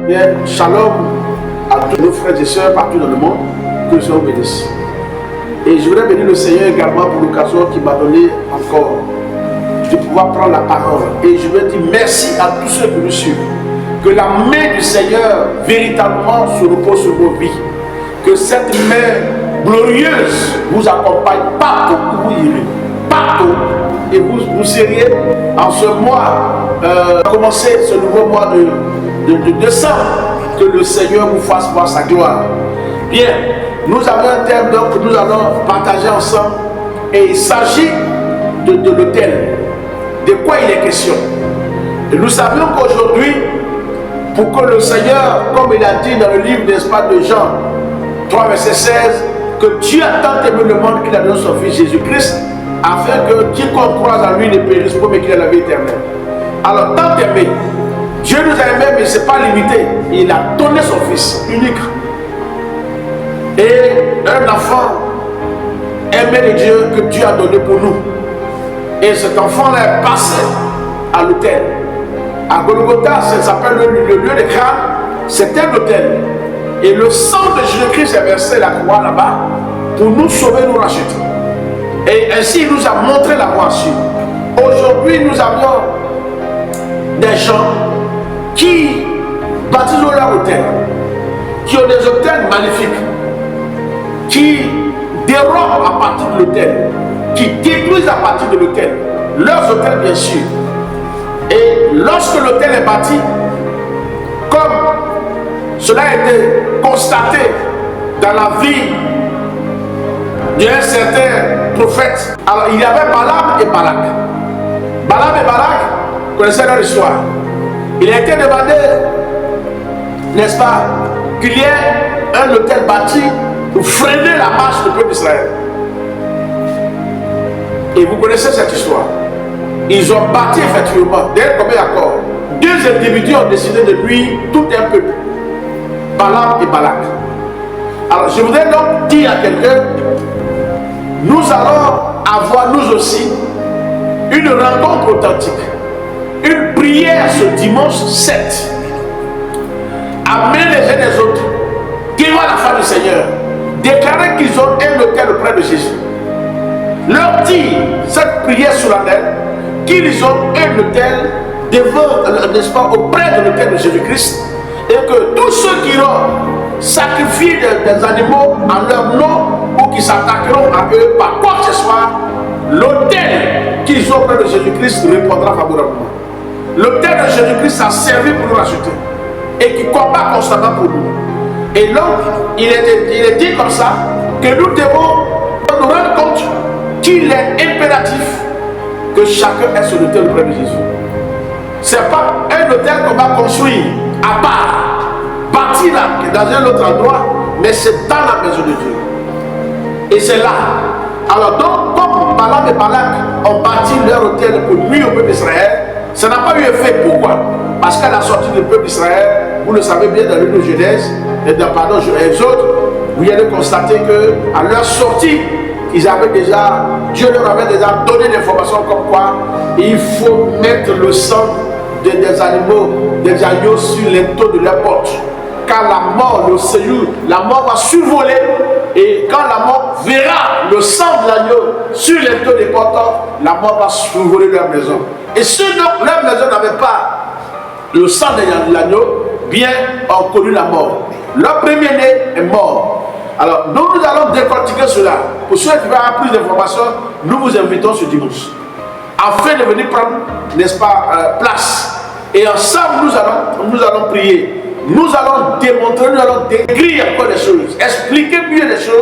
Bien, shalom à tous nos frères et sœurs partout dans le monde, que le Seigneur bénisse. Et je voudrais bénir le Seigneur également pour l'occasion qu'il m'a donné encore de pouvoir prendre la parole. Et je veux dire merci à tous ceux qui nous suivent. Que la main du Seigneur véritablement se repose sur vos vies. Que cette main glorieuse vous accompagne partout où vous irez. Partout. Et vous seriez en ce mois, commencer ce nouveau mois de décembre, que le Seigneur vous fasse voir sa gloire. Bien, nous avons un thème donc que nous allons partager ensemble. Et il s'agit de l'autel. De quoi il est question? Et nous savions qu'aujourd'hui, pour que le Seigneur, comme il a dit dans le livre, n'est-ce pas, de Jean 3, verset 16, que Dieu a tant aimé le monde qu'il a donné son Fils Jésus-Christ, afin que quiconque croise en lui ne périsse pas, mais qu'il ait la vie éternelle. Alors, tant aimé, Dieu nous a aimés, mais ce n'est pas limité. Il a donné son Fils unique. Et un enfant aimé de Dieu que Dieu a donné pour nous. Et cet enfant-là est passé à l'autel. À Golgotha, ça s'appelle le lieu de crâne, c'est un autel. Et le sang de Jésus-Christ est versé la croix là-bas pour nous sauver, nous racheter. Et ainsi, il nous a montré la voie à suivre. Aujourd'hui, nous avions des gens qui bâtissent leur hôtel, qui ont des hôtels magnifiques, qui dérobent à partir de l'hôtel, qui détruisent à partir de l'hôtel, leurs hôtels bien sûr. Et lorsque l'hôtel est bâti, comme cela a été constaté dans la vie d'un certain prophète, alors il y avait Balaam et Balak. Balaam et Balak connaissaient leur histoire. Il a été demandé, n'est-ce pas, qu'il y ait un hôtel bâti pour freiner la marche du peuple d'Israël. Et vous connaissez cette histoire. Ils ont bâti effectivement, dès combien d'accord, deux individus ont décidé de nuire tout un peuple, Balaam et Balak. Alors je voudrais donc dire à quelqu'un, nous allons avoir nous aussi une rencontre authentique, une prière ce dimanche 7. Amener les uns les autres devant la face du Seigneur, déclarer qu'ils ont un hôtel auprès de Jésus. Leur dire cette prière solennelle qu'ils ont un hôtel devant, n'est-ce pas, auprès de l'hôtel de Jésus-Christ, et que tous ceux qui iront sacrifier des animaux en leur nom ou qui s'attaqueront à eux par quoi que ce soit, l'hôtel qu'ils ont auprès de Jésus-Christ répondra favorablement. L'hôtel de Jésus-Christ a servi pour nous racheter et qui combat constamment pour nous. Et donc, il est dit comme ça que nous devons nous rendre compte qu'il est impératif que chacun ait son hôtel auprès de Jésus. Ce n'est pas un hôtel qu'on va construire à part, bâti là, dans un autre endroit, mais c'est dans la maison de Dieu. Et c'est là. Alors donc, comme Balaam et Balak ont bâti leur hôtel pour nuire au peuple d'Israël, ça n'a pas eu effet. Pourquoi? Parce qu'à la sortie du peuple d'Israël, vous le savez bien dans le livre de Genèse, et dans Exode, vous allez constater qu'à leur sortie, Dieu leur avait déjà donné l'information comme quoi il faut mettre le sang des animaux, des agneaux sur les taux de leur porte. Car la mort, le séjour, la mort va survoler, et quand la mort verra le sang de l'agneau sur les taux des portes, la mort va survoler leur maison. Et ceux dont leur maison n'avait pas le sang de l'agneau, bien ont connu la mort. Leur premier-né est mort. Alors, nous allons décortiquer cela. Pour ceux qui veulent avoir plus d'informations, nous vous invitons ce dimanche, afin de venir prendre, n'est-ce pas, place. Et ensemble, nous allons prier. Nous allons démontrer, nous allons décrire encore des choses, expliquer mieux les choses.